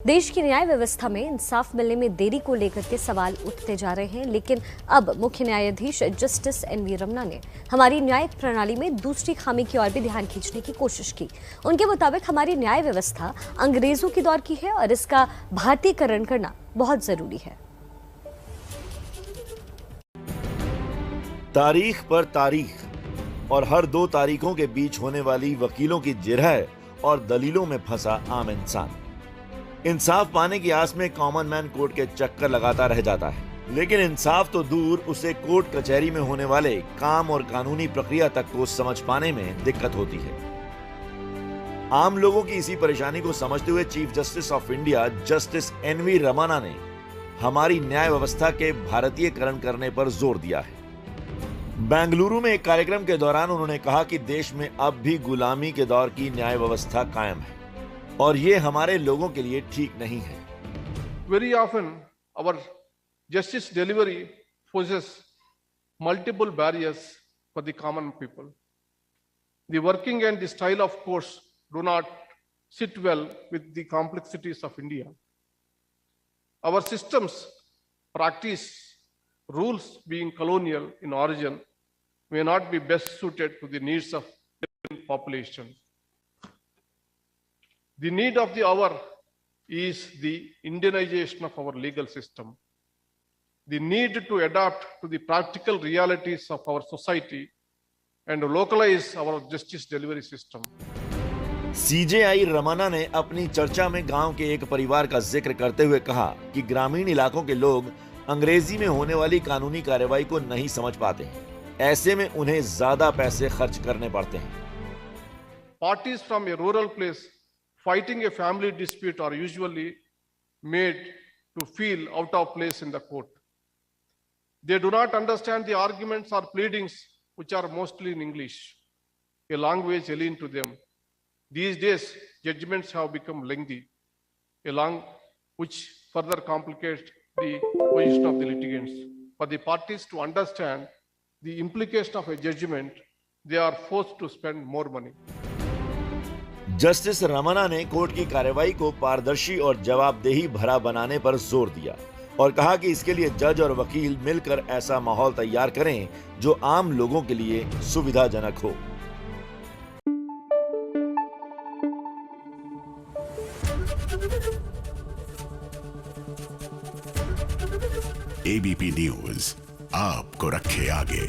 देश की न्याय व्यवस्था में इंसाफ मिलने में देरी को लेकर के सवाल उठते जा रहे हैं, लेकिन अब मुख्य न्यायाधीश जस्टिस एनवी रमन्ना ने हमारी न्यायिक प्रणाली में दूसरी खामी की ओर भी ध्यान खींचने की कोशिश की। उनके मुताबिक हमारी न्याय व्यवस्था अंग्रेजों के दौर की है और इसका भारतीयकरण करना बहुत जरूरी है। तारीख पर तारीख और हर 2 तारीखों के बीच होने वाली वकीलों की जिरह और दलीलों में फंसा आम इंसान इंसाफ पाने की आस में कॉमन मैन कोर्ट के चक्कर लगाता रह जाता है। लेकिन इंसाफ तो दूर, उसे कोर्ट कचहरी में होने वाले काम और कानूनी प्रक्रिया तक को समझ पाने में दिक्कत होती है। आम लोगों की इसी परेशानी को समझते हुए chief justice of India justice NV Ramana ने हमारी न्याय व्यवस्था के भारतीयकरण करने पर जोर दिया है। बेंगलुरु में एक कार्यक्रम के दौरान उन्होंने कहा कि देश में अब भी गुलामी के दौर की न्याय व्यवस्था कायम है और ये हमारे लोगों के लिए ठीक नहीं है। Very often our justice delivery poses multiple barriers for the common people. The working and the style of courts do not sit well with the complexities of India. Our systems practice rules being colonial in origin may not be best suited to the needs of the population. The need of the hour is the Indianization of our legal system. The need to adapt to the practical realities of our society and localize our justice delivery system. CJI Ramana ने अपनी चर्चा में गांव के एक परिवार का जिक्र करते हुए कहा कि ग्रामीण इलाकों के लोग अंग्रेजी में होने वाली कानूनी कार्रवाई को नहीं समझ पाते हैं। ऐसे में उन्हें ज्यादा पैसे खर्च करने पड़ते हैं। Parties from a rural place fighting a family dispute are usually made to feel out of place in the court. They do not understand the arguments or pleadings which are mostly in English, a language alien to them. These days, judgments have become lengthy, which further complicates the position of the litigants. For the parties to understand the implication of a judgment, they are forced to spend more money. Justice Ramana ने court की कार्रवाई को पारदर्शी और जवाबदेही भरा बनाने पर जोर दिया और कहा कि इसके लिए जज और वकील मिलकर ऐसा माहौल तैयार करें जो आम लोगों के लिए सुविधाजनक हो। एबीपी न्यूज आपको रखे आगे।